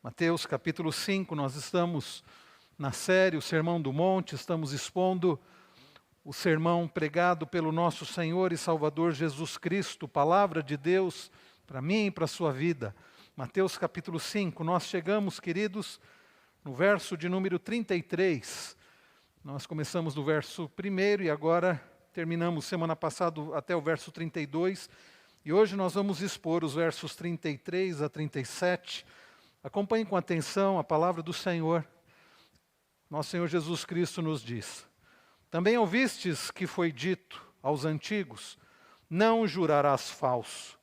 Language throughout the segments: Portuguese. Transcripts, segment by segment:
Mateus capítulo 5, nós estamos na série O Sermão do Monte, estamos expondo o sermão pregado pelo nosso Senhor e Salvador Jesus Cristo, palavra de Deus para mim e para a sua vida. Mateus capítulo 5, nós chegamos, queridos, no verso de número 33. Nós começamos no verso 1 e agora terminamos semana passada até o verso 32. E hoje nós vamos expor os versos 33 a 37. Acompanhe com atenção a palavra do Senhor. Nosso Senhor Jesus Cristo nos diz: também ouvistes que foi dito aos antigos, não jurarás falso,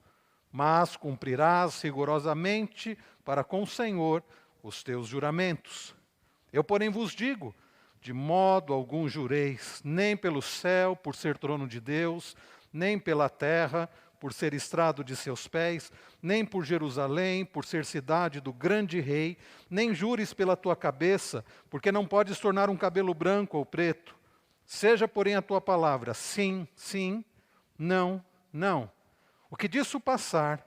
mas cumprirás rigorosamente para com o Senhor os teus juramentos. Eu, porém, vos digo, de modo algum jureis, nem pelo céu, por ser trono de Deus, nem pela terra, por ser estrado de seus pés, nem por Jerusalém, por ser cidade do grande rei, nem jures pela tua cabeça, porque não podes tornar um cabelo branco ou preto. Seja, porém, a tua palavra sim, sim, não, não. O que disso passar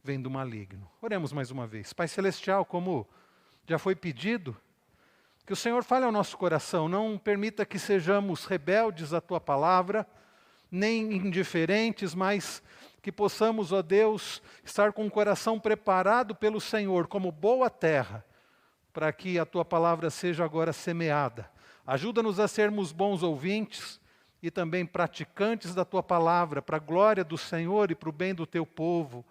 vem do maligno. Oremos mais uma vez. Pai Celestial, como já foi pedido, que o Senhor fale ao nosso coração, não permita que sejamos rebeldes à tua palavra, nem indiferentes, mas que possamos, ó Deus, estar com o coração preparado pelo Senhor, como boa terra, para que a tua palavra seja agora semeada. Ajuda-nos a sermos bons ouvintes e também praticantes da tua palavra, para a glória do Senhor e para o bem do teu povo.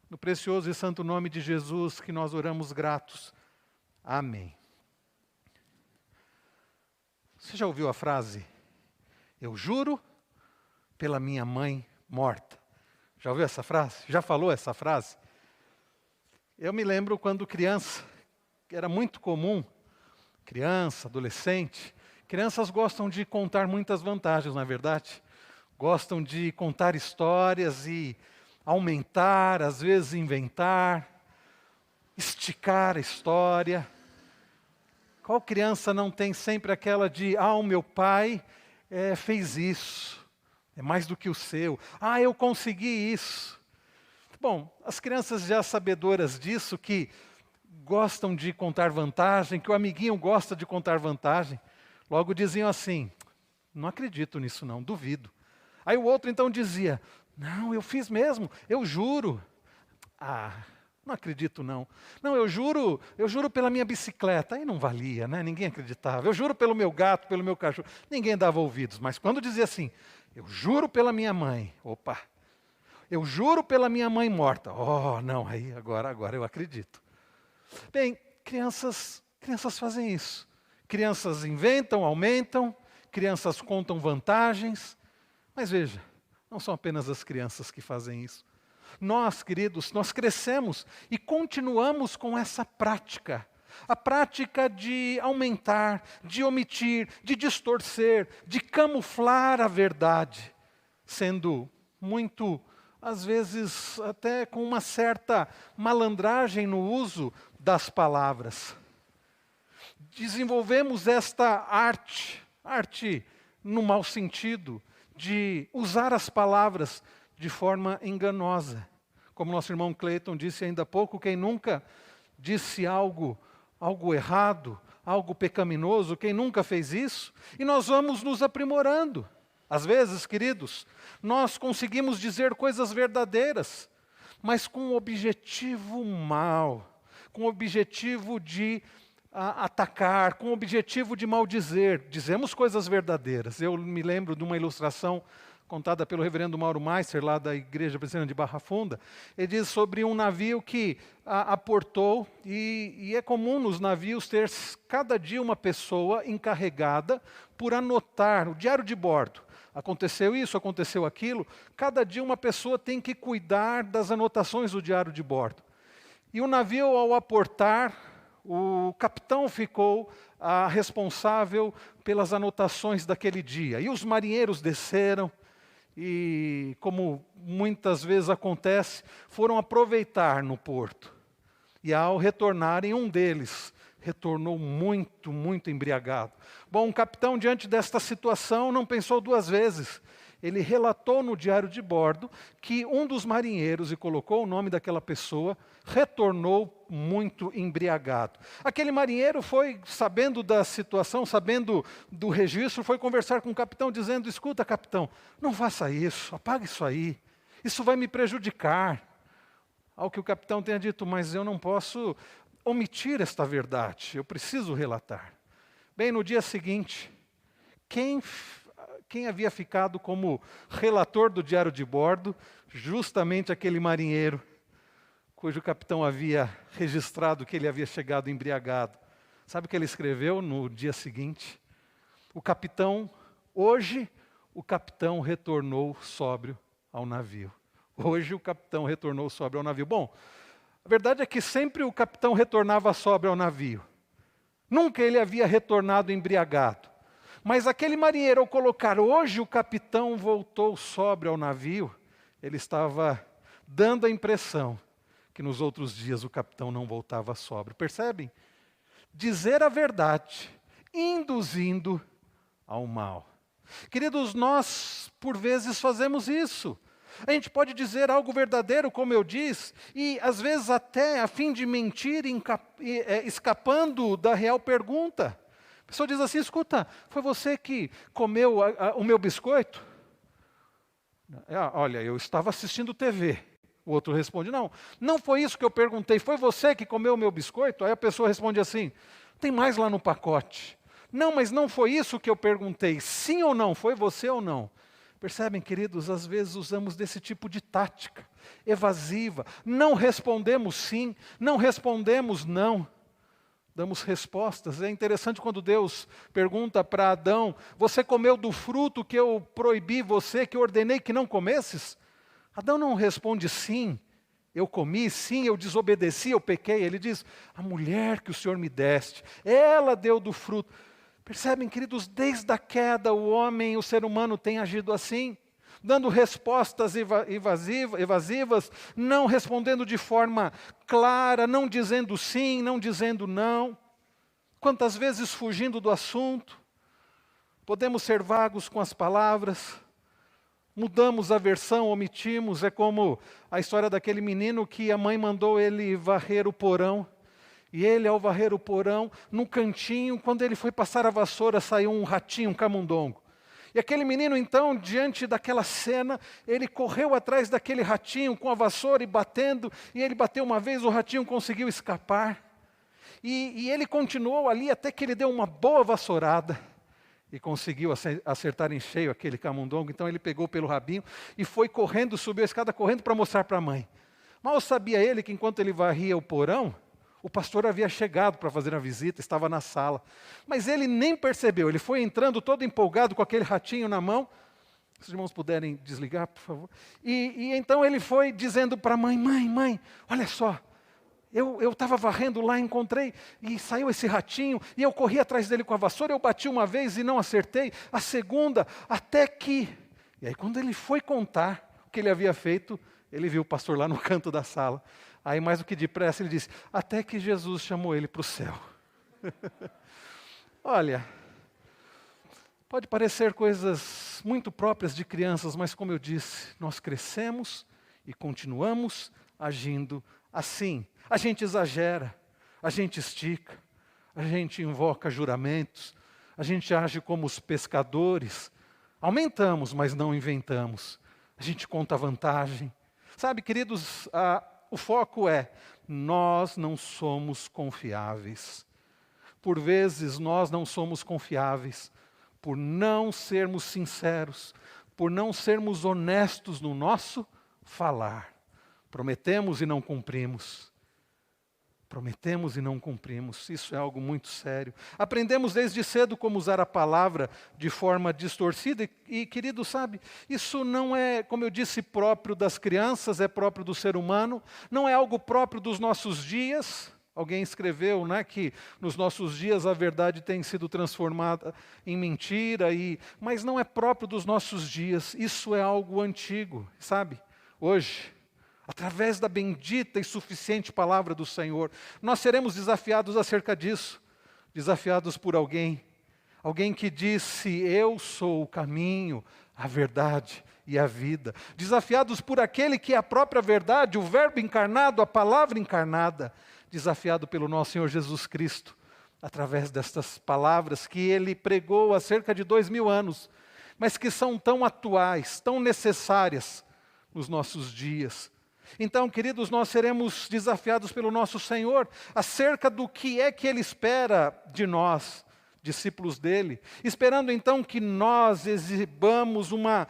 No precioso e santo nome de Jesus que nós oramos gratos. Amém. Você já ouviu a frase, eu juro pela minha mãe morta? Já ouviu essa frase? Já falou essa frase? Eu me lembro quando criança, era muito comum, criança, adolescente, crianças gostam de contar muitas vantagens, não é verdade? Gostam de contar histórias e aumentar, às vezes inventar, esticar a história. Qual criança não tem sempre aquela de, o meu pai fez isso, é mais do que o seu. Eu consegui isso. Bom, as crianças já sabedoras disso, que gostam de contar vantagem, que o amiguinho gosta de contar vantagem, logo diziam assim, não acredito nisso não, duvido. Aí o outro então dizia, não, eu fiz mesmo, eu juro. Não acredito não. Não, eu juro pela minha bicicleta. Aí não valia, né? Ninguém acreditava. Eu juro pelo meu gato, pelo meu cachorro. Ninguém dava ouvidos. Mas quando dizia assim, eu juro pela minha mãe. Opa! Eu juro pela minha mãe morta. Não, aí agora eu acredito. Bem, crianças fazem isso. Crianças inventam, aumentam, crianças contam vantagens. Mas veja, não são apenas as crianças que fazem isso. Nós, queridos, nós crescemos e continuamos com essa prática. A prática de aumentar, de omitir, de distorcer, de camuflar a verdade, sendo muito, às vezes, até com uma certa malandragem no uso das palavras. Desenvolvemos esta arte no mau sentido, de usar as palavras de forma enganosa. Como nosso irmão Cleiton disse ainda há pouco, quem nunca disse algo errado, algo pecaminoso, quem nunca fez isso? E nós vamos nos aprimorando. Às vezes, queridos, nós conseguimos dizer coisas verdadeiras, mas com um objetivo mau, com o objetivo de atacar, com o objetivo de maldizer. Dizemos coisas verdadeiras. Eu me lembro de uma ilustração contada pelo reverendo Mauro Meister, lá da Igreja Presbiteriana de Barra Funda. Ele diz sobre um navio que aportou, e é comum nos navios ter cada dia uma pessoa encarregada por anotar o diário de bordo. Aconteceu isso, aconteceu aquilo. Cada dia uma pessoa tem que cuidar das anotações do diário de bordo. E o navio, ao aportar, o capitão ficou responsável pelas anotações daquele dia. E os marinheiros desceram e, como muitas vezes acontece, foram aproveitar no porto. E ao retornarem, um deles retornou muito, muito embriagado. Bom, o capitão, diante desta situação, não pensou duas vezes. ele relatou no diário de bordo que um dos marinheiros, e colocou o nome daquela pessoa, retornou muito embriagado. Aquele marinheiro foi, sabendo da situação, sabendo do registro, foi conversar com o capitão, dizendo: escuta, capitão, não faça isso, apaga isso aí, isso vai me prejudicar. Ao que o capitão tenha dito: mas eu não posso omitir esta verdade, eu preciso relatar. Bem, no dia seguinte, quem havia ficado como relator do diário de bordo? Justamente aquele marinheiro, cujo capitão havia registrado que ele havia chegado embriagado. Sabe o que ele escreveu no dia seguinte? Hoje o capitão retornou sóbrio ao navio. Hoje o capitão retornou sóbrio ao navio. Bom, a verdade é que sempre o capitão retornava sóbrio ao navio. Nunca ele havia retornado embriagado. Mas aquele marinheiro, ao colocar hoje o capitão voltou sóbrio ao navio, ele estava dando a impressão que nos outros dias o capitão não voltava sóbrio. Percebem? Dizer a verdade, induzindo ao mal. Queridos, nós por vezes fazemos isso. A gente pode dizer algo verdadeiro, como eu disse, e às vezes até a fim de mentir, escapando da real pergunta. A pessoa diz assim: escuta, foi você que comeu o meu biscoito? Olha, eu estava assistindo TV. O outro responde: não foi isso que eu perguntei, foi você que comeu o meu biscoito? Aí a pessoa responde assim: tem mais lá no pacote. Não, mas não foi isso que eu perguntei, sim ou não, foi você ou não? Percebem, queridos, às vezes usamos desse tipo de tática evasiva. Não respondemos sim, não respondemos não. Damos respostas. É interessante quando Deus pergunta para Adão: você comeu do fruto que eu proibi você, que eu ordenei que não comesses? Adão não responde sim, eu comi, sim, eu desobedeci, eu pequei. Ele diz: a mulher que o Senhor me deste, ela deu do fruto. Percebem, queridos, desde a queda o homem, o ser humano tem agido assim, dando respostas evasivas, não respondendo de forma clara, não dizendo sim, não dizendo não. Quantas vezes fugindo do assunto, podemos ser vagos com as palavras, mudamos a versão, omitimos. É como a história daquele menino que a mãe mandou ele varrer o porão. E ele, ao varrer o porão, no cantinho, quando ele foi passar a vassoura, saiu um ratinho, um camundongo. E aquele menino, então, diante daquela cena, ele correu atrás daquele ratinho com a vassoura e ele bateu uma vez, o ratinho conseguiu escapar. E ele continuou ali até que ele deu uma boa vassourada e conseguiu acertar em cheio aquele camundongo. Então ele pegou pelo rabinho e foi correndo, subiu a escada correndo para mostrar para a mãe. Mal sabia ele que enquanto ele varria o porão, o pastor havia chegado para fazer a visita, estava na sala. Mas ele nem percebeu, ele foi entrando todo empolgado com aquele ratinho na mão. Se os irmãos puderem desligar, por favor. E então ele foi dizendo para a mãe: mãe, olha só, eu estava varrendo lá, encontrei, e saiu esse ratinho, e eu corri atrás dele com a vassoura, eu bati uma vez e não acertei, a segunda, até que... E aí quando ele foi contar o que ele havia feito, ele viu o pastor lá no canto da sala. Aí, mais do que depressa, ele disse: até que Jesus chamou ele para o céu. Olha, pode parecer coisas muito próprias de crianças, mas como eu disse, nós crescemos e continuamos agindo assim. A gente exagera, a gente estica, a gente invoca juramentos, a gente age como os pescadores. Aumentamos, mas não inventamos. A gente conta vantagem. Sabe, queridos, o foco é: nós não somos confiáveis. Por vezes nós não somos confiáveis por não sermos sinceros, por não sermos honestos no nosso falar. Prometemos e não cumprimos. Prometemos e não cumprimos. Isso é algo muito sério. Aprendemos desde cedo como usar a palavra de forma distorcida. E, querido, sabe, isso não é, como eu disse, próprio das crianças, é próprio do ser humano. Não é algo próprio dos nossos dias. Alguém escreveu, né, que nos nossos dias a verdade tem sido transformada em mentira. Mas não é próprio dos nossos dias. Isso é algo antigo, sabe? Hoje, através da bendita e suficiente palavra do Senhor, nós seremos desafiados acerca disso. Desafiados por alguém que disse: eu sou o caminho, a verdade e a vida. Desafiados por aquele que é a própria verdade, o Verbo encarnado, a palavra encarnada. Desafiado pelo nosso Senhor Jesus Cristo, através destas palavras que Ele pregou há cerca de 2000 anos, mas que são tão atuais, tão necessárias nos nossos dias. Então, queridos, nós seremos desafiados pelo nosso Senhor acerca do que é que Ele espera de nós, discípulos dEle, esperando então que nós exibamos uma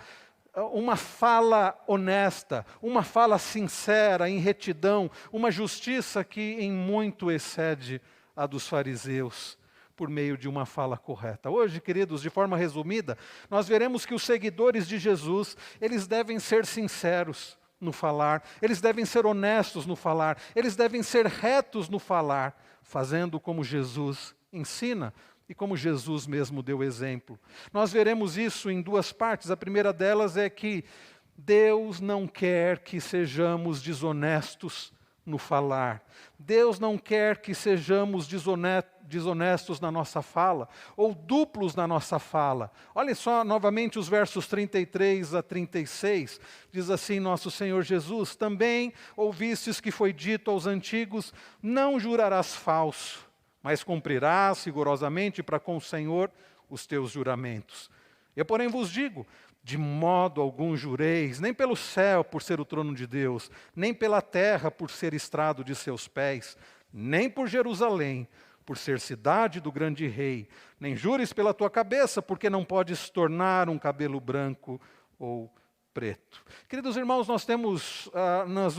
fala honesta, uma fala sincera, em retidão, uma justiça que em muito excede a dos fariseus, por meio de uma fala correta. Hoje, queridos, de forma resumida, nós veremos que os seguidores de Jesus, eles devem ser sinceros no falar, eles devem ser honestos no falar, eles devem ser retos no falar, fazendo como Jesus ensina e como Jesus mesmo deu exemplo. Nós veremos isso em duas partes. A primeira delas é que Deus não quer que sejamos desonestos no falar. Deus não quer que sejamos desonestos na nossa fala, ou duplos na nossa fala. Olha só novamente os versos 33 a 36. Diz assim nosso Senhor Jesus: também ouvistes que foi dito aos antigos, não jurarás falso, mas cumprirás rigorosamente para com o Senhor os teus juramentos. Eu, porém, vos digo, de modo algum jureis, nem pelo céu, por ser o trono de Deus, nem pela terra, por ser estrado de seus pés, nem por Jerusalém, por ser cidade do grande rei, nem jures pela tua cabeça, porque não podes tornar um cabelo branco ou preto. Queridos irmãos, nós temos nos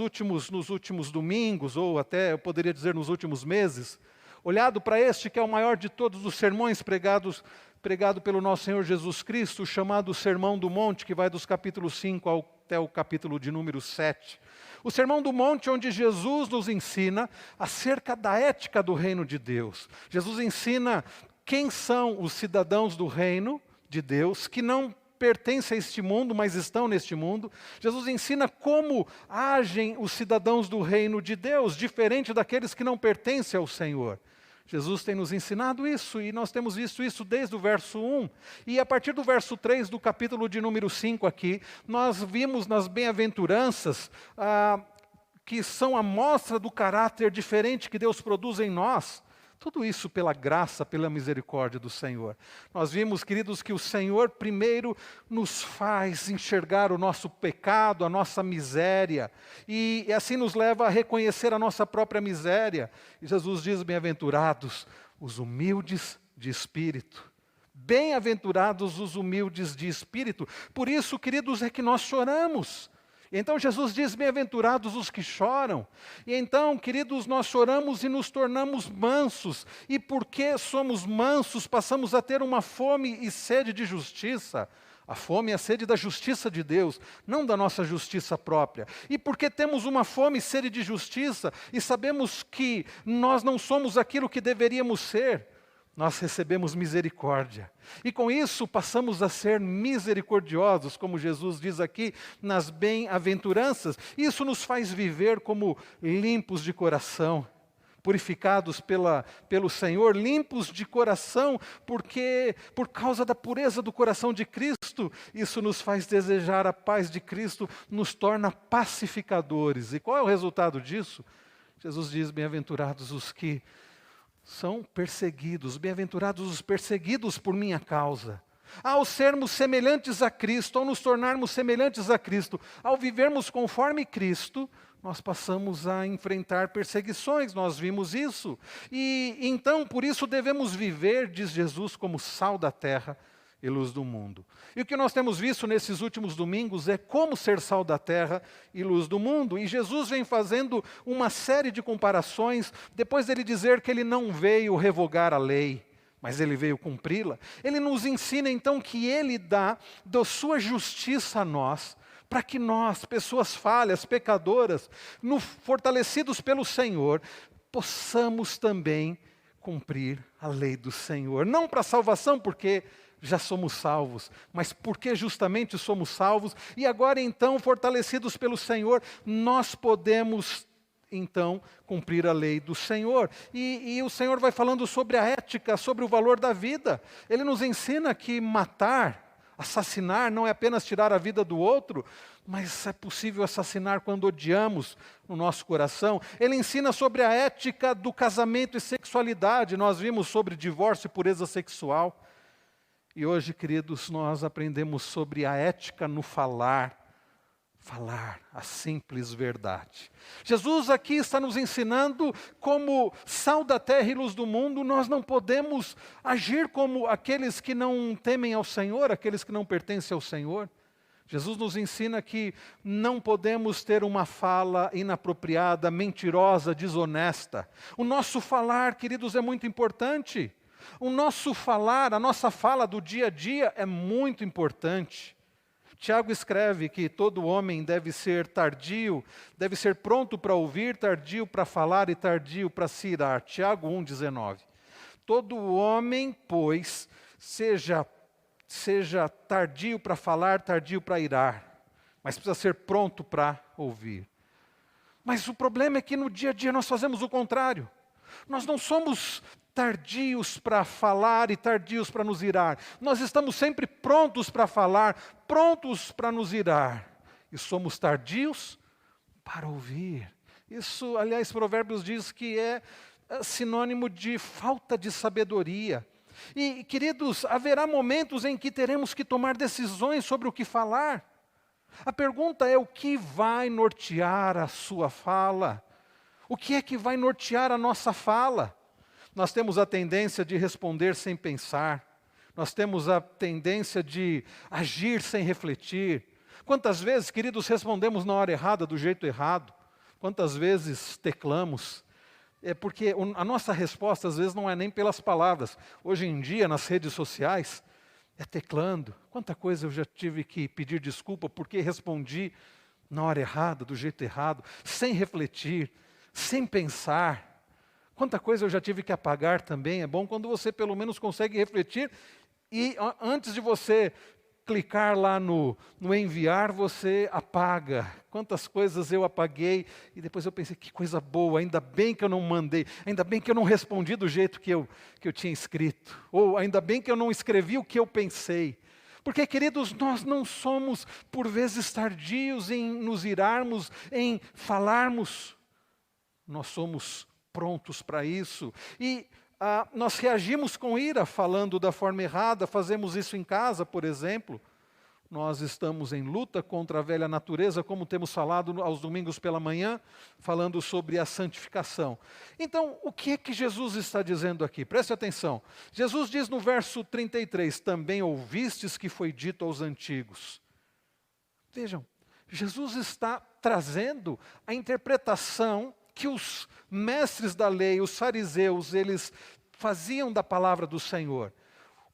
últimos domingos, ou até eu poderia dizer nos últimos meses, olhado para este que é o maior de todos os sermões pregado pelo nosso Senhor Jesus Cristo, chamado Sermão do Monte, que vai dos capítulos 5 até o capítulo de número 7. O Sermão do Monte, onde Jesus nos ensina acerca da ética do reino de Deus. Jesus ensina quem são os cidadãos do reino de Deus, que não pertencem a este mundo, mas estão neste mundo. Jesus ensina como agem os cidadãos do reino de Deus, diferente daqueles que não pertencem ao Senhor. Jesus tem nos ensinado isso, e nós temos visto isso desde o verso 1. E a partir do verso 3 do capítulo de número 5 aqui, nós vimos nas bem-aventuranças que são a mostra do caráter diferente que Deus produz em nós. Tudo isso pela graça, pela misericórdia do Senhor. Nós vimos, queridos, que o Senhor primeiro nos faz enxergar o nosso pecado, a nossa miséria, e assim nos leva a reconhecer a nossa própria miséria. E Jesus diz: bem-aventurados os humildes de espírito. Bem-aventurados os humildes de espírito. Por isso, queridos, é que nós choramos. Então Jesus diz: bem-aventurados os que choram. E então, queridos, nós choramos e nos tornamos mansos. E porque somos mansos, passamos a ter uma fome e sede de justiça. A fome e a sede da justiça de Deus, não da nossa justiça própria. E porque temos uma fome e sede de justiça, e sabemos que nós não somos aquilo que deveríamos ser, nós recebemos misericórdia. E com isso passamos a ser misericordiosos, como Jesus diz aqui nas bem-aventuranças. Isso nos faz viver como limpos de coração, purificados pelo Senhor, limpos de coração, porque por causa da pureza do coração de Cristo, isso nos faz desejar a paz de Cristo, nos torna pacificadores. E qual é o resultado disso? Jesus diz: bem-aventurados os que são perseguidos, bem-aventurados os perseguidos por minha causa. Ao sermos semelhantes a Cristo, ao nos tornarmos semelhantes a Cristo, ao vivermos conforme Cristo, nós passamos a enfrentar perseguições, nós vimos isso. E então, por isso devemos viver, diz Jesus, como sal da terra e luz do mundo. E o que nós temos visto nesses últimos domingos é como ser sal da terra e luz do mundo. E Jesus vem fazendo uma série de comparações, depois dele dizer que ele não veio revogar a lei, mas ele veio cumpri-la. Ele nos ensina então que ele dá da sua justiça a nós, para que nós, pessoas falhas, pecadoras, fortalecidos pelo Senhor, possamos também cumprir a lei do Senhor. Não para salvação, porque já somos salvos, mas porque justamente somos salvos, e agora então, fortalecidos pelo Senhor, nós podemos então cumprir a lei do Senhor. E o Senhor vai falando sobre a ética, sobre o valor da vida. Ele nos ensina que matar Assassinar não é apenas tirar a vida do outro, mas é possível assassinar quando odiamos no nosso coração. Ele ensina sobre a ética do casamento e sexualidade. Nós vimos sobre divórcio e pureza sexual. E hoje, queridos, nós aprendemos sobre a ética no falar. Falar a simples verdade. Jesus aqui está nos ensinando como sal da terra e luz do mundo, nós não podemos agir como aqueles que não temem ao Senhor, aqueles que não pertencem ao Senhor. Jesus nos ensina que não podemos ter uma fala inapropriada, mentirosa, desonesta. O nosso falar, queridos, é muito importante. O nosso falar, a nossa fala do dia a dia é muito importante. Tiago escreve que todo homem deve ser tardio, deve ser pronto para ouvir, tardio para falar e tardio para se irar. Tiago 1,19. Todo homem, pois, seja tardio para falar, tardio para irar, mas precisa ser pronto para ouvir. Mas o problema é que no dia a dia nós fazemos o contrário. Nós não somos tardios para falar e tardios para nos irar. Nós estamos sempre prontos para falar, prontos para nos irar. E somos tardios para ouvir. Isso, aliás, Provérbios diz que é sinônimo de falta de sabedoria. E, queridos, haverá momentos em que teremos que tomar decisões sobre o que falar. A pergunta é: o que vai nortear a sua fala? O que é que vai nortear a nossa fala? Nós temos a tendência de responder sem pensar. Nós temos a tendência de agir sem refletir. Quantas vezes, queridos, respondemos na hora errada, do jeito errado? Quantas vezes teclamos? É porque a nossa resposta, às vezes, não é nem pelas palavras. Hoje em dia, nas redes sociais, é teclando. Quanta coisa eu já tive que pedir desculpa porque respondi na hora errada, do jeito errado, sem refletir, sem pensar. Quanta coisa eu já tive que apagar também. É bom quando você pelo menos consegue refletir e antes de você clicar lá no enviar, você apaga. Quantas coisas eu apaguei e depois eu pensei, que coisa boa, ainda bem que eu não mandei, ainda bem que eu não respondi do jeito que eu tinha escrito. Ou ainda bem que eu não escrevi o que eu pensei. Porque, queridos, nós não somos por vezes tardios em nos irarmos, em falarmos. Nós somos prontos para isso. E nós reagimos com ira falando da forma errada, fazemos isso em casa, por exemplo. Nós estamos em luta contra a velha natureza, como temos falado aos domingos pela manhã, falando sobre a santificação. Então, o que é que Jesus está dizendo aqui? Preste atenção. Jesus diz no verso 33, também ouvistes que foi dito aos antigos. Vejam, Jesus está trazendo a interpretação que os mestres da lei, os fariseus, eles faziam da palavra do Senhor.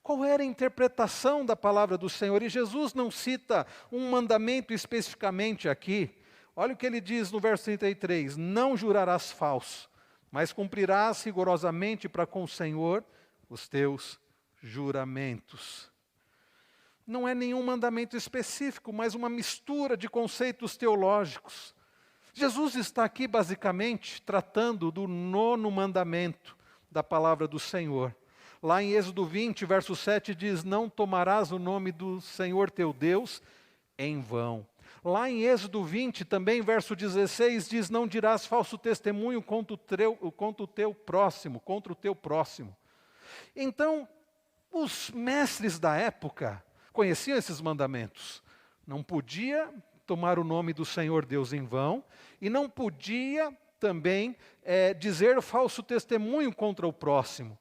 Qual era a interpretação da palavra do Senhor? E Jesus não cita um mandamento especificamente aqui. Olha o que ele diz no verso 33, não jurarás falso, mas cumprirás rigorosamente para com o Senhor os teus juramentos. Não é nenhum mandamento específico, mas uma mistura de conceitos teológicos. Jesus está aqui basicamente tratando do 9º mandamento da palavra do Senhor. Lá em Êxodo 20, verso 7 diz, não tomarás o nome do Senhor teu Deus em vão. Lá em Êxodo 20, também verso 16 diz, não dirás falso testemunho contra o teu próximo. Então, os mestres da época conheciam esses mandamentos. Não podia tomar o nome do Senhor Deus em vão, e não podia também dizer falso testemunho contra o próximo.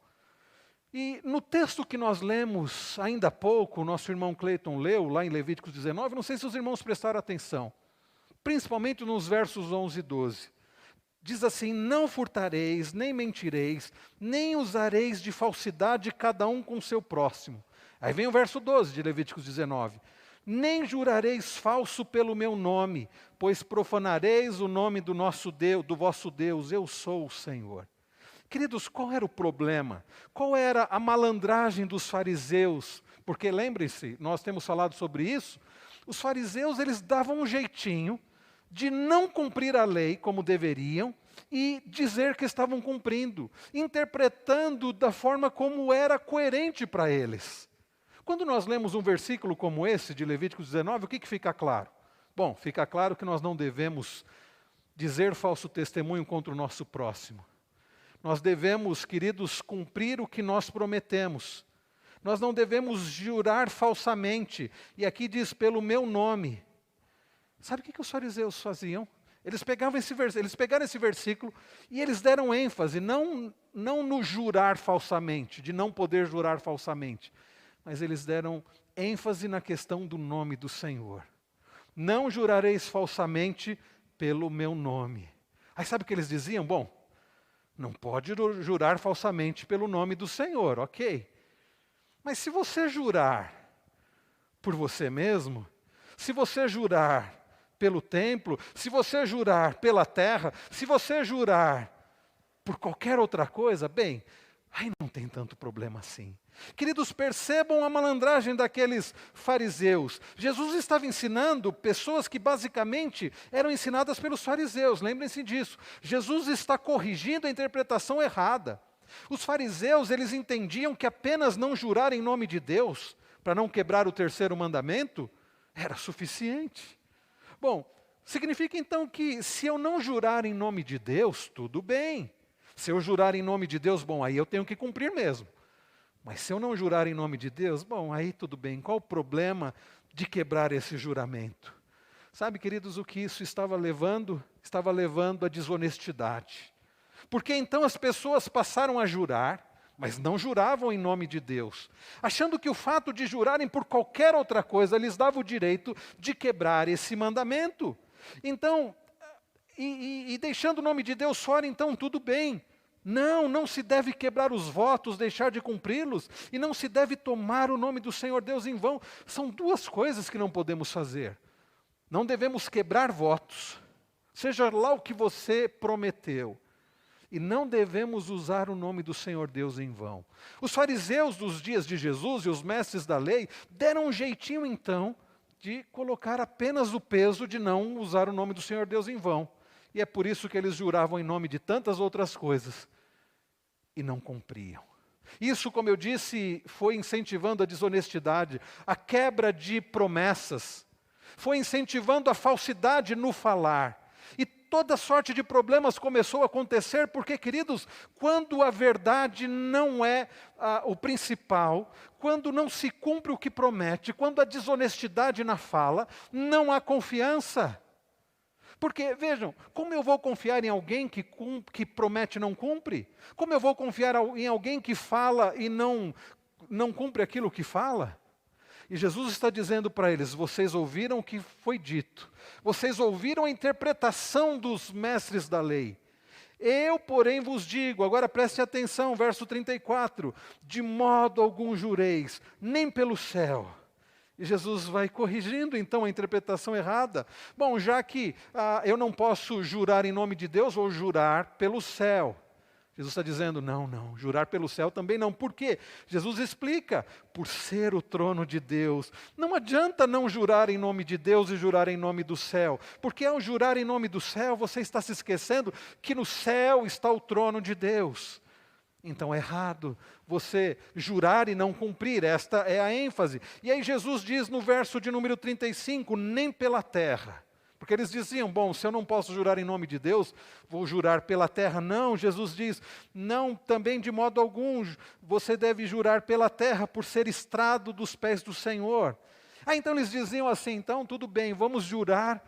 E no texto que nós lemos ainda há pouco, o nosso irmão Cleiton leu, lá em Levíticos 19, não sei se os irmãos prestaram atenção, principalmente nos versos 11 e 12. Diz assim, não furtareis, nem mentireis, nem usareis de falsidade cada um com seu próximo. Aí vem o verso 12 de Levíticos 19. Nem jurareis falso pelo meu nome, pois profanareis o nome do nosso Deus, do vosso Deus, eu sou o Senhor. Queridos, qual era o problema? Qual era a malandragem dos fariseus? Porque lembrem-se, nós temos falado sobre isso, os fariseus eles davam um jeitinho de não cumprir a lei como deveriam e dizer que estavam cumprindo, interpretando da forma como era coerente para eles. Quando nós lemos um versículo como esse de Levítico 19, o que fica claro? Bom, fica claro que nós não devemos dizer falso testemunho contra o nosso próximo. Nós devemos, queridos, cumprir o que nós prometemos. Nós não devemos jurar falsamente. E aqui diz, pelo meu nome. Sabe o que os fariseus faziam? Eles pegaram esse versículo e eles deram ênfase, não no jurar falsamente, de não poder jurar falsamente, mas eles deram ênfase na questão do nome do Senhor. Não jurareis falsamente pelo meu nome. Aí sabe o que eles diziam? Bom, não pode jurar falsamente pelo nome do Senhor, ok. Mas se você jurar por você mesmo, se você jurar pelo templo, se você jurar pela terra, se você jurar por qualquer outra coisa, bem, aí não tem tanto problema assim. Queridos, percebam a malandragem daqueles fariseus. Jesus estava ensinando pessoas que basicamente eram ensinadas pelos fariseus, lembrem-se disso. Jesus está corrigindo a interpretação errada. Os fariseus, eles entendiam que apenas não jurar em nome de Deus, para não quebrar o terceiro mandamento, era suficiente. Bom, significa então que se eu não jurar em nome de Deus, tudo bem. Se eu jurar em nome de Deus, bom, aí eu tenho que cumprir mesmo. Mas se eu não jurar em nome de Deus, bom, aí tudo bem. Qual o problema de quebrar esse juramento? Sabe, queridos, o que isso estava levando? Estava levando à desonestidade. Porque então as pessoas passaram a jurar, mas não juravam em nome de Deus, achando que o fato de jurarem por qualquer outra coisa lhes dava o direito de quebrar esse mandamento. Então, e deixando o nome de Deus fora, então tudo bem. Não se deve quebrar os votos, deixar de cumpri-los, e não se deve tomar o nome do Senhor Deus em vão. São duas coisas que não podemos fazer. Não devemos quebrar votos, seja lá o que você prometeu. E não devemos usar o nome do Senhor Deus em vão. Os fariseus dos dias de Jesus e os mestres da lei deram um jeitinho então de colocar apenas o peso de não usar o nome do Senhor Deus em vão. E é por isso que eles juravam em nome de tantas outras coisas e não cumpriam. Isso, como eu disse, foi incentivando a desonestidade, a quebra de promessas, foi incentivando a falsidade no falar. E toda sorte de problemas começou a acontecer, porque, queridos, quando a verdade não é o principal, quando não se cumpre o que promete, quando a desonestidade na fala, não há confiança. Porque, vejam, como eu vou confiar em alguém que promete e não cumpre? Como eu vou confiar em alguém que fala e não cumpre aquilo que fala? E Jesus está dizendo para eles, vocês ouviram o que foi dito. Vocês ouviram a interpretação dos mestres da lei. Eu, porém, vos digo, agora preste atenção, verso 34. De modo algum jureis, nem pelo céu. E Jesus vai corrigindo, então, a interpretação errada. Bom, já que eu não posso jurar em nome de Deus, vou jurar pelo céu. Jesus está dizendo, não, jurar pelo céu também não. Por quê? Jesus explica, por ser o trono de Deus. Não adianta não jurar em nome de Deus e jurar em nome do céu. Porque ao jurar em nome do céu, você está se esquecendo que no céu está o trono de Deus. Então é errado você jurar e não cumprir, esta é a ênfase. E aí Jesus diz no verso de número 35, nem pela terra. Porque eles diziam, bom, se eu não posso jurar em nome de Deus, vou jurar pela terra. Não, Jesus diz, não, também de modo algum, você deve jurar pela terra por ser estrado dos pés do Senhor. Então eles diziam assim, então tudo bem, vamos jurar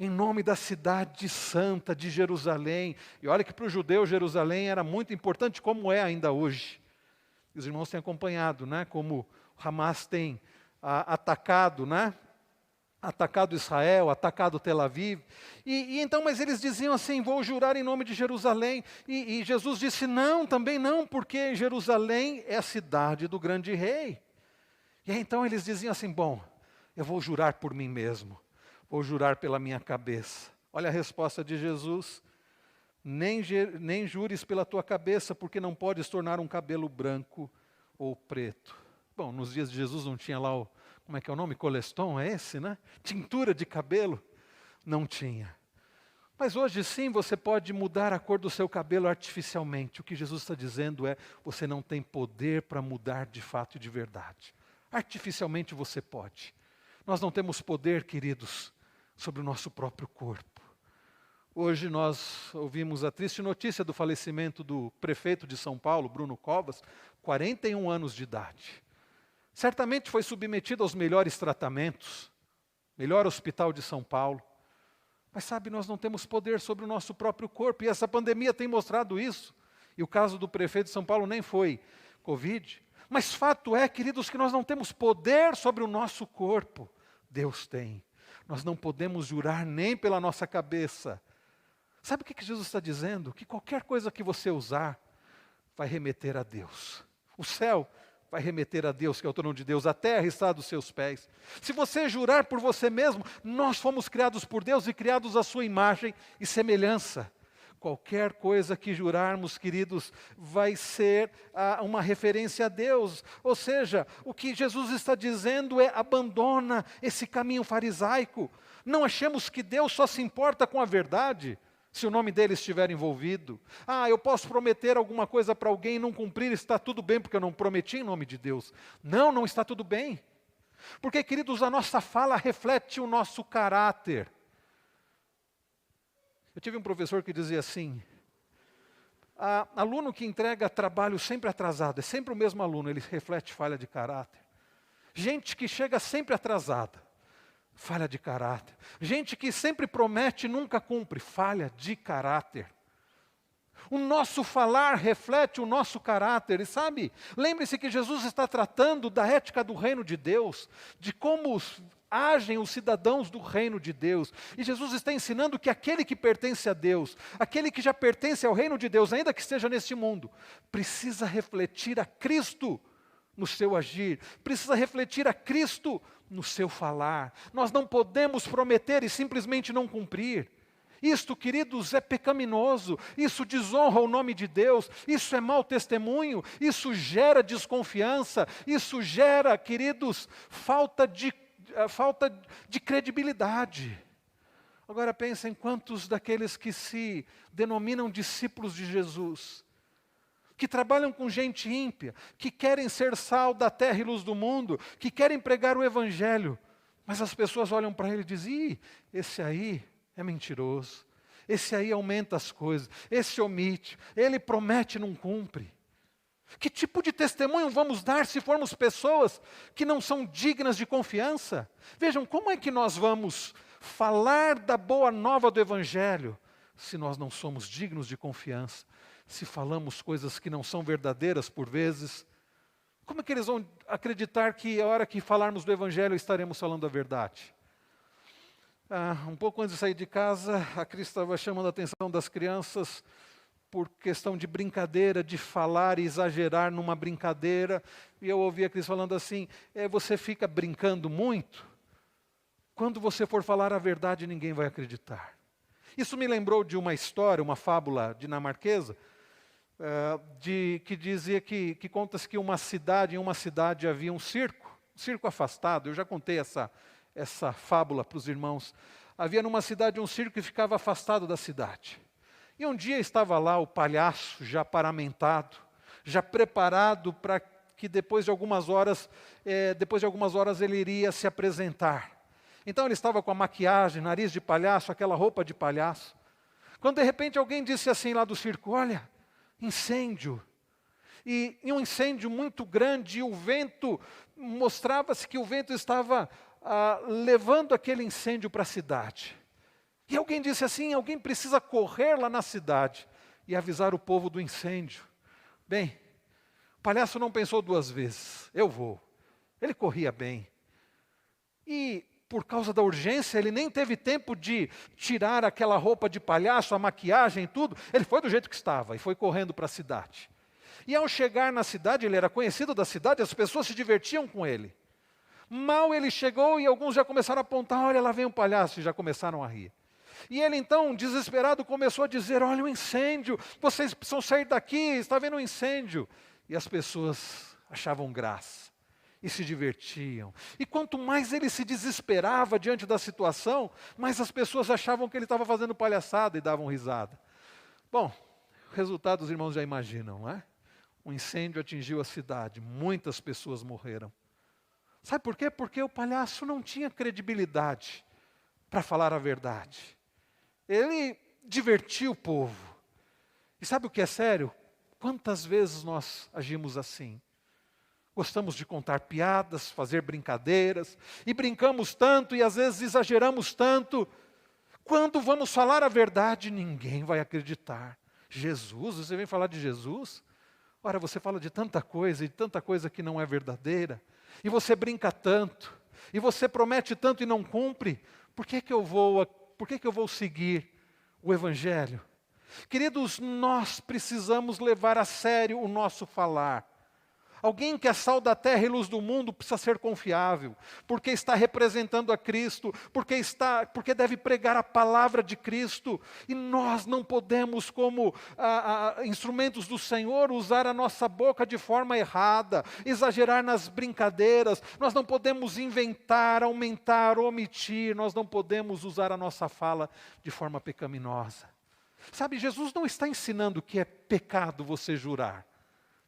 em nome da cidade santa de Jerusalém. E olha que para o judeu Jerusalém era muito importante, como é ainda hoje. Os irmãos têm acompanhado, né, como o Hamas tem atacado, né? Atacado Israel, atacado Tel Aviv. E então, mas eles diziam assim, vou jurar em nome de Jerusalém. E Jesus disse, não, também não, porque Jerusalém é a cidade do grande rei. E aí, então eles diziam assim, bom, eu vou jurar por mim mesmo. Vou jurar pela minha cabeça. Olha a resposta de Jesus. Nem jures pela tua cabeça, porque não podes tornar um cabelo branco ou preto. Bom, nos dias de Jesus não tinha lá como é que é o nome? Coleston, é esse, né? Tintura de cabelo? Não tinha. Mas hoje sim você pode mudar a cor do seu cabelo artificialmente. O que Jesus está dizendo é, você não tem poder para mudar de fato e de verdade Artificialmente você pode. Nós não temos poder, queridos, sobre o nosso próprio corpo. Hoje nós ouvimos a triste notícia do falecimento do prefeito de São Paulo, Bruno Covas, 41 anos de idade. Certamente foi submetido aos melhores tratamentos, melhor hospital de São Paulo. Mas sabe, nós não temos poder sobre o nosso próprio corpo, e essa pandemia tem mostrado isso. E o caso do prefeito de São Paulo nem foi Covid. Mas fato é, queridos, que nós não temos poder sobre o nosso corpo. Deus tem. Nós não podemos jurar nem pela nossa cabeça. Sabe o que Jesus está dizendo? Que qualquer coisa que você usar vai remeter a Deus. O céu vai remeter a Deus, que é o trono de Deus. A terra está dos seus pés. Se você jurar por você mesmo, nós fomos criados por Deus e criados à sua imagem e semelhança. Qualquer coisa que jurarmos, queridos, vai ser uma referência a Deus. Ou seja, o que Jesus está dizendo é: abandona esse caminho farisaico. Não achemos que Deus só se importa com a verdade se o nome dele estiver envolvido. Eu posso prometer alguma coisa para alguém e não cumprir, está tudo bem, porque eu não prometi em nome de Deus. Não, não está tudo bem. Porque, queridos, a nossa fala reflete o nosso caráter. Eu tive um professor que dizia assim: aluno que entrega trabalho sempre atrasado, é sempre o mesmo aluno, ele reflete falha de caráter. Gente que chega sempre atrasada, falha de caráter. Gente que sempre promete e nunca cumpre, falha de caráter. O nosso falar reflete o nosso caráter. E sabe, lembre-se que Jesus está tratando da ética do reino de Deus, de como agem os cidadãos do reino de Deus. E Jesus está ensinando que aquele que pertence a Deus, aquele que já pertence ao reino de Deus, ainda que esteja neste mundo, precisa refletir a Cristo no seu agir, precisa refletir a Cristo no seu falar. Nós não podemos prometer e simplesmente não cumprir. Isto, queridos, é pecaminoso, isso desonra o nome de Deus, isso é mau testemunho, isso gera desconfiança, isso gera, queridos, falta de credibilidade. Agora pensem quantos daqueles que se denominam discípulos de Jesus, que trabalham com gente ímpia, que querem ser sal da terra e luz do mundo, que querem pregar o Evangelho, mas as pessoas olham para ele e dizem: esse aí é mentiroso, esse aí aumenta as coisas, esse omite, ele promete e não cumpre. Que tipo de testemunho vamos dar se formos pessoas que não são dignas de confiança? Vejam, como é que nós vamos falar da boa nova do Evangelho se nós não somos dignos de confiança? Se falamos coisas que não são verdadeiras por vezes, como é que eles vão acreditar que a hora que falarmos do Evangelho estaremos falando a verdade? Um pouco antes de sair de casa, a Cris estava chamando a atenção das crianças por questão de brincadeira, de falar e exagerar numa brincadeira. E eu ouvi a Cris falando assim: você fica brincando muito, quando você for falar a verdade ninguém vai acreditar. Isso me lembrou de uma história, uma fábula dinamarquesa, que dizia que conta-se que em uma cidade havia um circo afastado. Eu já contei essa fábula para os irmãos. Havia numa cidade um circo que ficava afastado da cidade. E um dia estava lá o palhaço, já paramentado, já preparado para que depois de algumas horas ele iria se apresentar. Então ele estava com a maquiagem, nariz de palhaço, aquela roupa de palhaço. Quando de repente alguém disse assim lá do circo: olha, incêndio. E um incêndio muito grande, e o vento, mostrava-se que o vento estava levando aquele incêndio para a cidade. E alguém disse assim: alguém precisa correr lá na cidade e avisar o povo do incêndio. Bem, o palhaço não pensou duas vezes: eu vou. Ele corria bem. E por causa da urgência, ele nem teve tempo de tirar aquela roupa de palhaço, a maquiagem e tudo. Ele foi do jeito que estava e foi correndo para a cidade. E ao chegar na cidade, ele era conhecido da cidade, as pessoas se divertiam com ele. Mal ele chegou e alguns já começaram a apontar: olha, lá vem um palhaço, e já começaram a rir. E ele então, desesperado, começou a dizer: olha o incêndio, vocês precisam sair daqui, está vendo um incêndio. E as pessoas achavam graça e se divertiam. E quanto mais ele se desesperava diante da situação, mais as pessoas achavam que ele estava fazendo palhaçada e davam risada. Bom, o resultado os irmãos já imaginam, não é? Um incêndio atingiu a cidade, muitas pessoas morreram. Sabe por quê? Porque o palhaço não tinha credibilidade para falar a verdade. Ele divertia o povo. E sabe o que é sério? Quantas vezes nós agimos assim? Gostamos de contar piadas, fazer brincadeiras, e brincamos tanto e às vezes exageramos tanto. Quando vamos falar a verdade, ninguém vai acreditar. Jesus, você vem falar de Jesus? Ora, você fala de tanta coisa, e tanta coisa que não é verdadeira. E você brinca tanto, e você promete tanto e não cumpre. Por que que eu vou seguir o Evangelho? Queridos, nós precisamos levar a sério o nosso falar. Alguém que é sal da terra e luz do mundo precisa ser confiável, porque está representando a Cristo, porque deve pregar a palavra de Cristo, e nós não podemos, como instrumentos do Senhor, usar a nossa boca de forma errada, exagerar nas brincadeiras, nós não podemos inventar, aumentar, omitir, nós não podemos usar a nossa fala de forma pecaminosa. Sabe, Jesus não está ensinando que é pecado você jurar.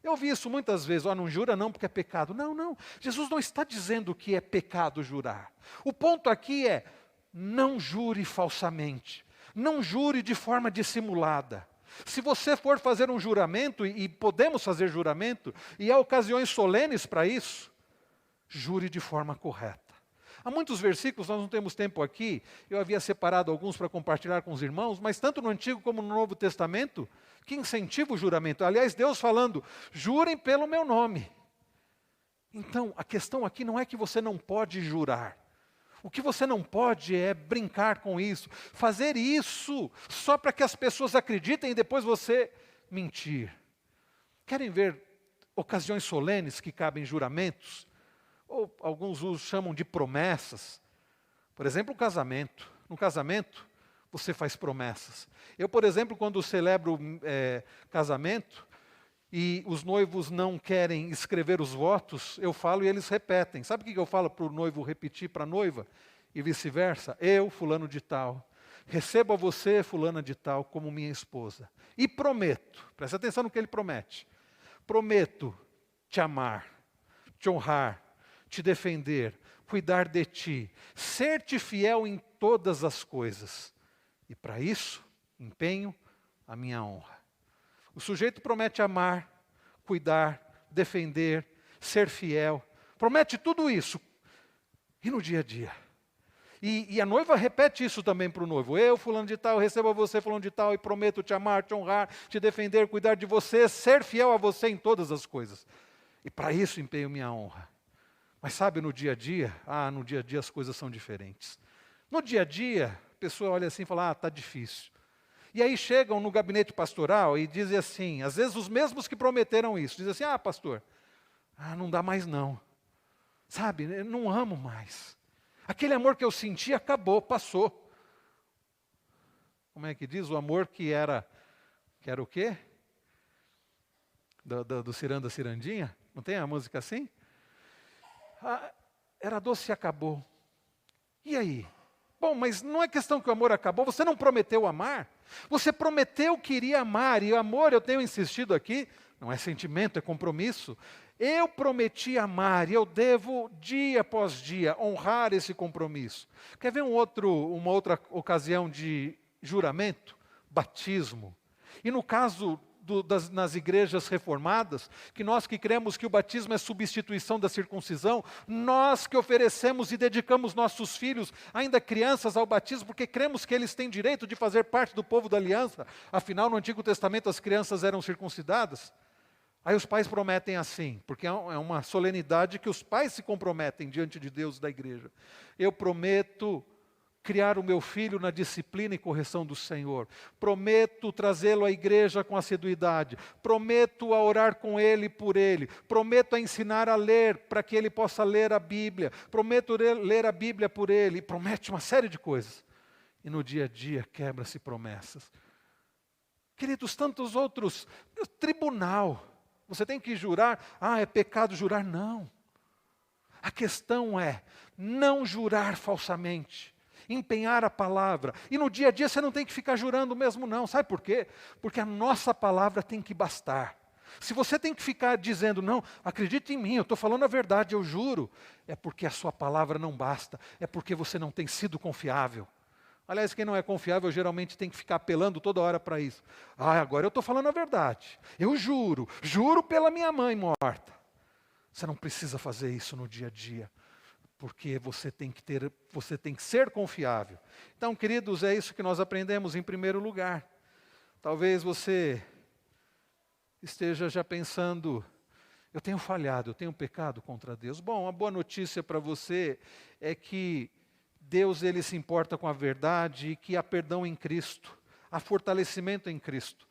Eu ouvi isso muitas vezes, não jura não porque é pecado. Não, não, Jesus não está dizendo que é pecado jurar. O ponto aqui é, não jure falsamente, não jure de forma dissimulada. Se você for fazer um juramento, e podemos fazer juramento, e há ocasiões solenes para isso, jure de forma correta. Há muitos versículos, nós não temos tempo aqui, eu havia separado alguns para compartilhar com os irmãos, mas tanto no Antigo como no Novo Testamento, que incentiva o juramento. Aliás, Deus falando, jurem pelo meu nome. Então, a questão aqui não é que você não pode jurar. O que você não pode é brincar com isso, fazer isso só para que as pessoas acreditem e depois você mentir. Querem ver ocasiões solenes que cabem juramentos? Ou alguns os chamam de promessas. Por exemplo, o casamento. No casamento, você faz promessas. Eu, por exemplo, quando celebro casamento e os noivos não querem escrever os votos, eu falo e eles repetem. Sabe o que eu falo para o noivo repetir para a noiva? E vice-versa. Eu, fulano de tal, recebo a você, fulana de tal, como minha esposa. E prometo, presta atenção no que ele promete. Prometo te amar, te honrar, te defender, cuidar de ti, ser-te fiel em todas as coisas. E para isso, empenho a minha honra. O sujeito promete amar, cuidar, defender, ser fiel. Promete tudo isso. E no dia a dia? E a noiva repete isso também para o noivo. Eu, fulano de tal, recebo a você, fulano de tal, e prometo te amar, te honrar, te defender, cuidar de você, ser fiel a você em todas as coisas. E para isso empenho minha honra. Mas sabe, no dia a dia as coisas são diferentes. No dia a dia, a pessoa olha assim e fala, está difícil. E aí chegam no gabinete pastoral e dizem assim, às vezes os mesmos que prometeram isso, dizem assim, pastor, não dá mais não. Sabe, eu não amo mais. Aquele amor que eu senti acabou, passou. Como é que diz? O amor que era o quê? Do Ciranda Cirandinha? Não tem a música assim? Era doce e acabou. E aí? Bom, mas não é questão que o amor acabou, você não prometeu amar. Você prometeu que iria amar, e o amor, eu tenho insistido aqui, não é sentimento, é compromisso. Eu prometi amar, e eu devo, dia após dia, honrar esse compromisso. Quer ver uma outra ocasião de juramento? Batismo. E no caso nas igrejas reformadas, que nós que cremos que o batismo é substituição da circuncisão, nós que oferecemos e dedicamos nossos filhos, ainda crianças, ao batismo, porque cremos que eles têm direito de fazer parte do povo da aliança, afinal no Antigo Testamento as crianças eram circuncidadas. Aí os pais prometem assim, porque é uma solenidade que os pais se comprometem diante de Deus e da igreja. Eu prometo criar o meu filho na disciplina e correção do Senhor. Prometo trazê-lo à igreja com assiduidade. Prometo a orar com ele e por ele. Prometo a ensinar a ler para que ele possa ler a Bíblia. Prometo ler a Bíblia por ele. E promete uma série de coisas. E no dia a dia quebra-se promessas. Queridos, tantos outros. Tribunal. Você tem que jurar. É pecado jurar? Não. A questão é não jurar falsamente. Empenhar a palavra. E no dia a dia você não tem que ficar jurando mesmo não. Sabe por quê? Porque a nossa palavra tem que bastar. Se você tem que ficar dizendo, não, acredite em mim, eu estou falando a verdade, eu juro, é porque a sua palavra não basta, é porque você não tem sido confiável. Aliás, quem não é confiável geralmente tem que ficar apelando toda hora para isso. Agora eu estou falando a verdade, eu juro, juro pela minha mãe morta. Você não precisa fazer isso no dia a dia, porque você tem que ser confiável. Então, queridos, é isso que nós aprendemos em primeiro lugar. Talvez você esteja já pensando, eu tenho falhado, eu tenho pecado contra Deus. Bom, a boa notícia para você é que Deus ele se importa com a verdade e que há perdão em Cristo, há fortalecimento em Cristo,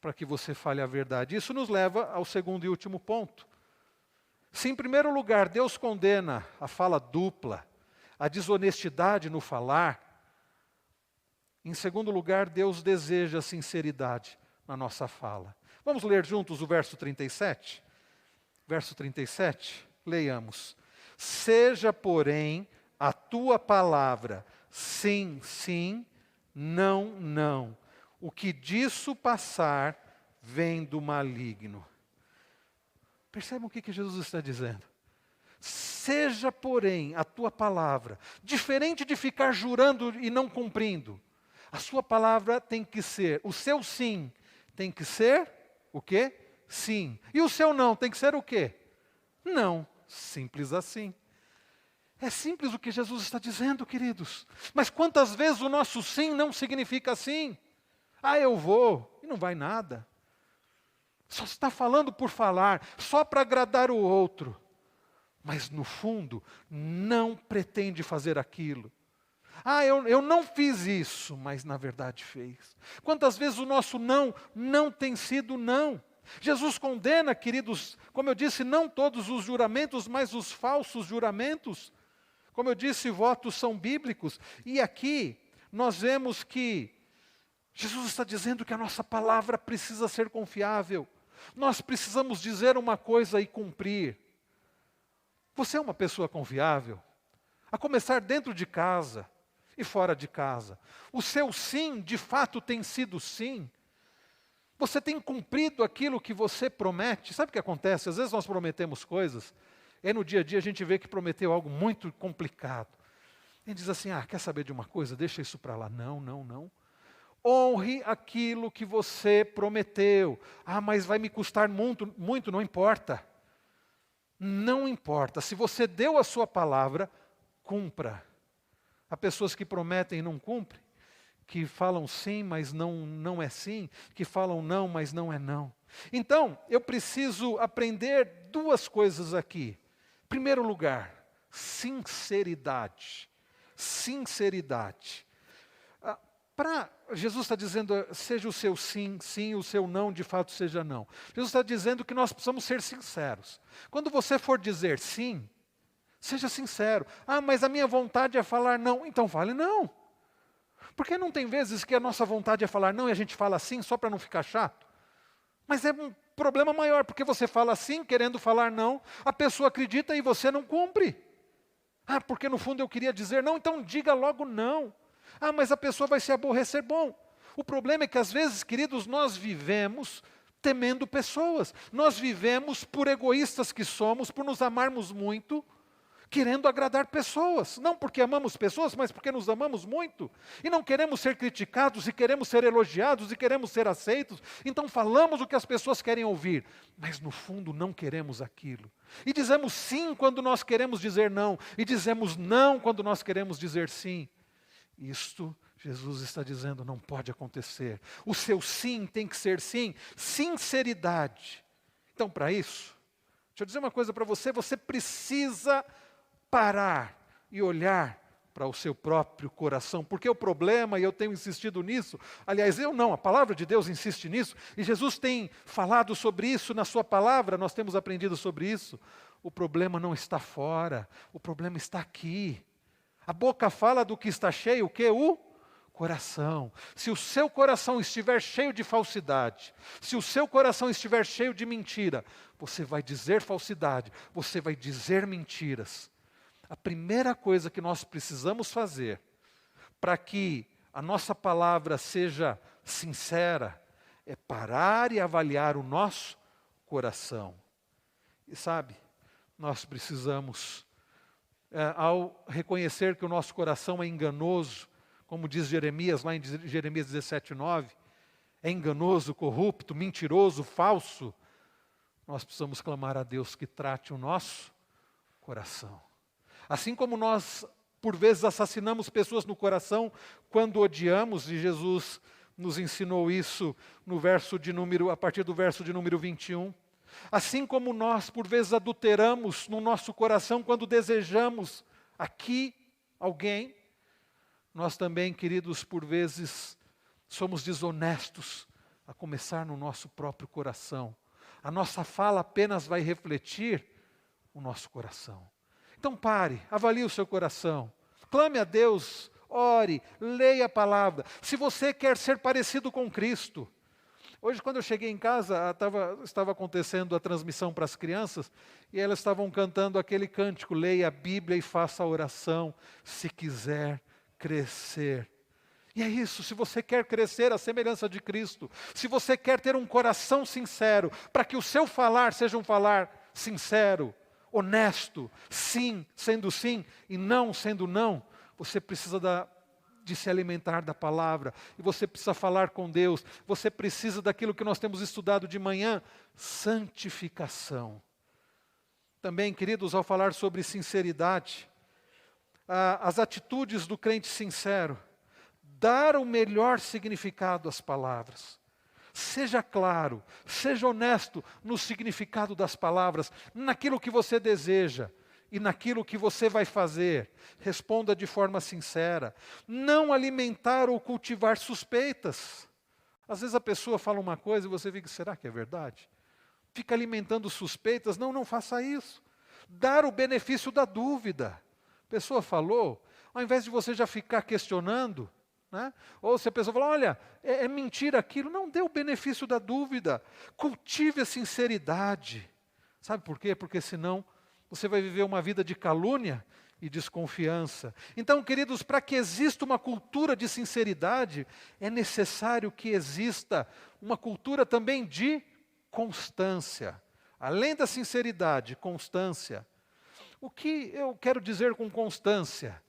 para que você fale a verdade. Isso nos leva ao segundo e último ponto. Se em primeiro lugar Deus condena a fala dupla, a desonestidade no falar, em segundo lugar Deus deseja sinceridade na nossa fala. Vamos ler juntos o verso 37? Verso 37, leiamos. Seja, porém, a tua palavra sim, sim, não, não. O que disso passar vem do maligno. Percebam o que Jesus está dizendo? Seja, porém, a tua palavra, diferente de ficar jurando e não cumprindo, a sua palavra tem que ser, o seu sim tem que ser o quê? Sim. E o seu não tem que ser o quê? Não. Simples assim. É simples o que Jesus está dizendo, queridos. Mas quantas vezes o nosso sim não significa sim? Eu vou, e não vai nada. Só está falando por falar, só para agradar o outro. Mas no fundo, não pretende fazer aquilo. Eu não fiz isso, mas na verdade fez. Quantas vezes o nosso não tem sido não? Jesus condena, queridos, como eu disse, não todos os juramentos, mas os falsos juramentos. Como eu disse, votos são bíblicos. E aqui nós vemos que Jesus está dizendo que a nossa palavra precisa ser confiável. Nós precisamos dizer uma coisa e cumprir. Você é uma pessoa confiável? A começar dentro de casa e fora de casa. O seu sim, de fato, tem sido sim. Você tem cumprido aquilo que você promete. Sabe o que acontece? Às vezes nós prometemos coisas, e no dia a dia a gente vê que prometeu algo muito complicado. A gente diz assim, quer saber de uma coisa? Deixa isso para lá. Não, não, não. Honre aquilo que você prometeu. Mas vai me custar muito, muito, não importa. Não importa. Se você deu a sua palavra, cumpra. Há pessoas que prometem e não cumprem, que falam sim, mas não é sim, que falam não, mas não é não. Então, eu preciso aprender duas coisas aqui. Em primeiro lugar, sinceridade. Sinceridade. Jesus está dizendo, seja o seu sim, sim, o seu não, de fato seja não. Jesus está dizendo que nós precisamos ser sinceros. Quando você for dizer sim, seja sincero. Mas a minha vontade é falar não. Então fale não. Porque não tem vezes que a nossa vontade é falar não e a gente fala sim só para não ficar chato? Mas é um problema maior, porque você fala sim querendo falar não, a pessoa acredita e você não cumpre. Porque no fundo eu queria dizer não, então diga logo não. Mas a pessoa vai se aborrecer. Bom, o problema é que às vezes, queridos, nós vivemos temendo pessoas. Nós vivemos por egoístas que somos, por nos amarmos muito, querendo agradar pessoas. Não porque amamos pessoas, mas porque nos amamos muito. E não queremos ser criticados, e queremos ser elogiados, e queremos ser aceitos. Então falamos o que as pessoas querem ouvir, mas no fundo não queremos aquilo. E dizemos sim quando nós queremos dizer não, e dizemos não quando nós queremos dizer sim. Isto, Jesus está dizendo, não pode acontecer. O seu sim tem que ser sim, sinceridade. Então, para isso, deixa eu dizer uma coisa para você, você precisa parar e olhar para o seu próprio coração, porque o problema, e eu tenho insistido nisso, aliás, eu não, a palavra de Deus insiste nisso, e Jesus tem falado sobre isso na sua palavra, nós temos aprendido sobre isso. O problema não está fora, o problema está aqui. A boca fala do que está cheio, o quê? O coração. Se o seu coração estiver cheio de falsidade, se o seu coração estiver cheio de mentira, você vai dizer falsidade, você vai dizer mentiras. A primeira coisa que nós precisamos fazer para que a nossa palavra seja sincera é parar e avaliar o nosso coração. E sabe, nós precisamos, ao reconhecer que o nosso coração é enganoso, como diz Jeremias, lá em Jeremias 17:9, é enganoso, corrupto, mentiroso, falso, nós precisamos clamar a Deus que trate o nosso coração. Assim como nós, por vezes, assassinamos pessoas no coração quando odiamos, e Jesus nos ensinou isso a partir do verso de número 21. Assim como nós, por vezes, adulteramos no nosso coração quando desejamos aqui alguém, nós também, queridos, por vezes, somos desonestos, a começar no nosso próprio coração. A nossa fala apenas vai refletir o nosso coração. Então pare, avalie o seu coração, clame a Deus, ore, leia a palavra. Se você quer ser parecido com Cristo. Hoje, quando eu cheguei em casa, estava acontecendo a transmissão para as crianças, e elas estavam cantando aquele cântico, leia a Bíblia e faça a oração, se quiser crescer. E é isso, se você quer crescer à semelhança de Cristo, se você quer ter um coração sincero, para que o seu falar seja um falar sincero, honesto, sim sendo sim e não sendo não, você precisa de se alimentar da palavra, e você precisa falar com Deus, você precisa daquilo que nós temos estudado de manhã, santificação. Também, queridos, ao falar sobre sinceridade, as atitudes do crente sincero, dar o melhor significado às palavras. Seja claro, seja honesto no significado das palavras, naquilo que você deseja e naquilo que você vai fazer. Responda de forma sincera. Não alimentar ou cultivar suspeitas. Às vezes a pessoa fala uma coisa e você fica, será que é verdade? Fica alimentando suspeitas. Não faça isso. Dar o benefício da dúvida. A pessoa falou, ao invés de você já ficar questionando, né? Ou se a pessoa fala, olha, é mentira aquilo, não dê o benefício da dúvida, cultive a sinceridade. Sabe por quê? Porque senão você vai viver uma vida de calúnia e desconfiança. Então, queridos, para que exista uma cultura de sinceridade, é necessário que exista uma cultura também de constância. Além da sinceridade, constância. O que eu quero dizer com constância?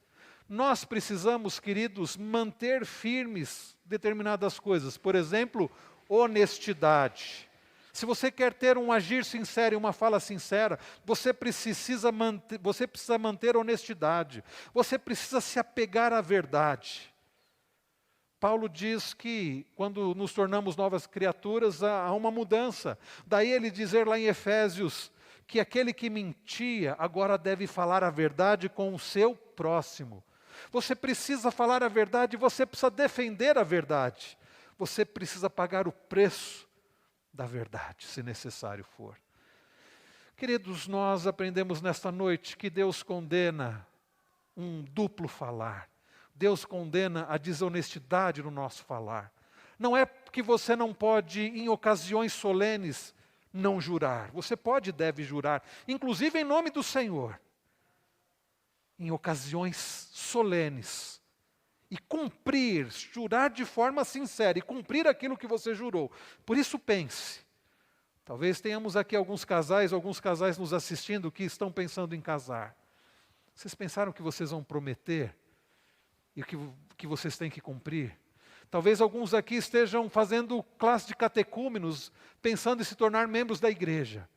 Nós precisamos, queridos, manter firmes determinadas coisas. Por exemplo, honestidade. Se você quer ter um agir sincero e uma fala sincera, você precisa manter honestidade. Você precisa se apegar à verdade. Paulo diz que quando nos tornamos novas criaturas, há uma mudança. Daí ele dizer lá em Efésios, que aquele que mentia agora deve falar a verdade com o seu próximo. Você precisa falar a verdade, você precisa defender a verdade. Você precisa pagar o preço da verdade, se necessário for. Queridos, nós aprendemos nesta noite que Deus condena um duplo falar. Deus condena a desonestidade no nosso falar. Não é que você não pode, em ocasiões solenes, não jurar. Você pode e deve jurar, inclusive em nome do Senhor. Em ocasiões solenes. E cumprir, jurar de forma sincera e cumprir aquilo que você jurou. Por isso pense. Talvez tenhamos aqui alguns casais nos assistindo que estão pensando em casar. Vocês pensaram que vocês vão prometer e que vocês têm que cumprir? Talvez alguns aqui estejam fazendo classe de catecúmenos, pensando em se tornar membros da igreja.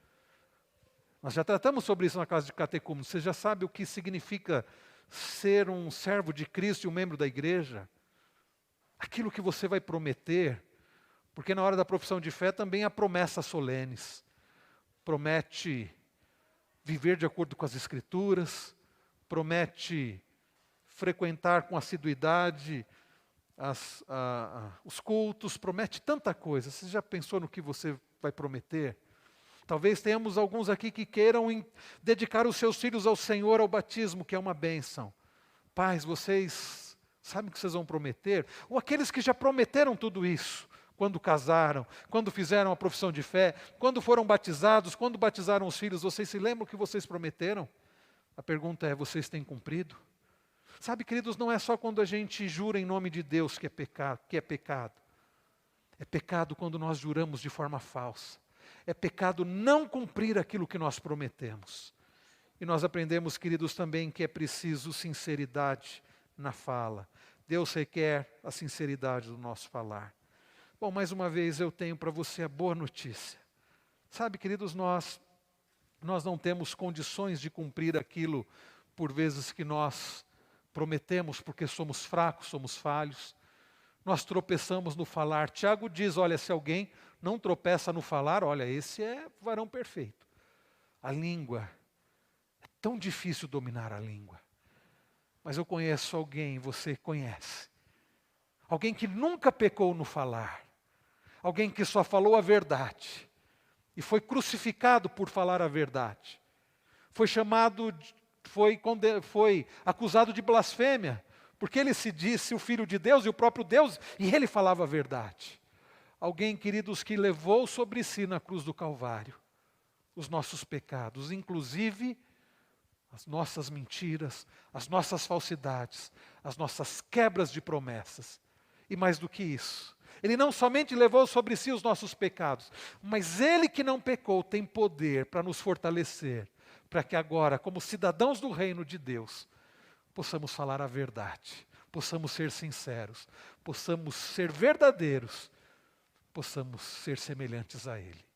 Nós já tratamos sobre isso na classe de catecúmenos. Você já sabe o que significa ser um servo de Cristo e um membro da igreja? Aquilo que você vai prometer, porque na hora da profissão de fé também há promessas solenes. Promete viver de acordo com as Escrituras, promete frequentar com assiduidade os cultos, promete tanta coisa. Você já pensou no que você vai prometer? Talvez tenhamos alguns aqui que queiram dedicar os seus filhos ao Senhor, ao batismo, que é uma bênção. Pais, vocês sabem o que vocês vão prometer? Ou aqueles que já prometeram tudo isso, quando casaram, quando fizeram a profissão de fé, quando foram batizados, quando batizaram os filhos, vocês se lembram o que vocês prometeram? A pergunta é, vocês têm cumprido? Sabe, queridos, não é só quando a gente jura em nome de Deus que é pecado. É pecado quando nós juramos de forma falsa. É pecado não cumprir aquilo que nós prometemos. E nós aprendemos, queridos, também que é preciso sinceridade na fala. Deus requer a sinceridade do nosso falar. Bom, mais uma vez eu tenho para você a boa notícia. Sabe, queridos, nós não temos condições de cumprir aquilo por vezes que nós prometemos, porque somos fracos, somos falhos. Nós tropeçamos no falar. Tiago diz, olha, se alguém não tropeça no falar, olha, esse é varão perfeito. A língua, é tão difícil dominar a língua. Mas eu conheço alguém, você conhece. Alguém que nunca pecou no falar. Alguém que só falou a verdade. E foi crucificado por falar a verdade. Foi acusado de blasfêmia, porque ele se disse o Filho de Deus e o próprio Deus, e ele falava a verdade. Alguém, queridos, que levou sobre si na cruz do Calvário os nossos pecados, inclusive as nossas mentiras, as nossas falsidades, as nossas quebras de promessas. E mais do que isso, Ele não somente levou sobre si os nossos pecados, mas Ele que não pecou tem poder para nos fortalecer, para que agora, como cidadãos do reino de Deus, possamos falar a verdade, possamos ser sinceros, possamos ser verdadeiros, possamos ser semelhantes a Ele.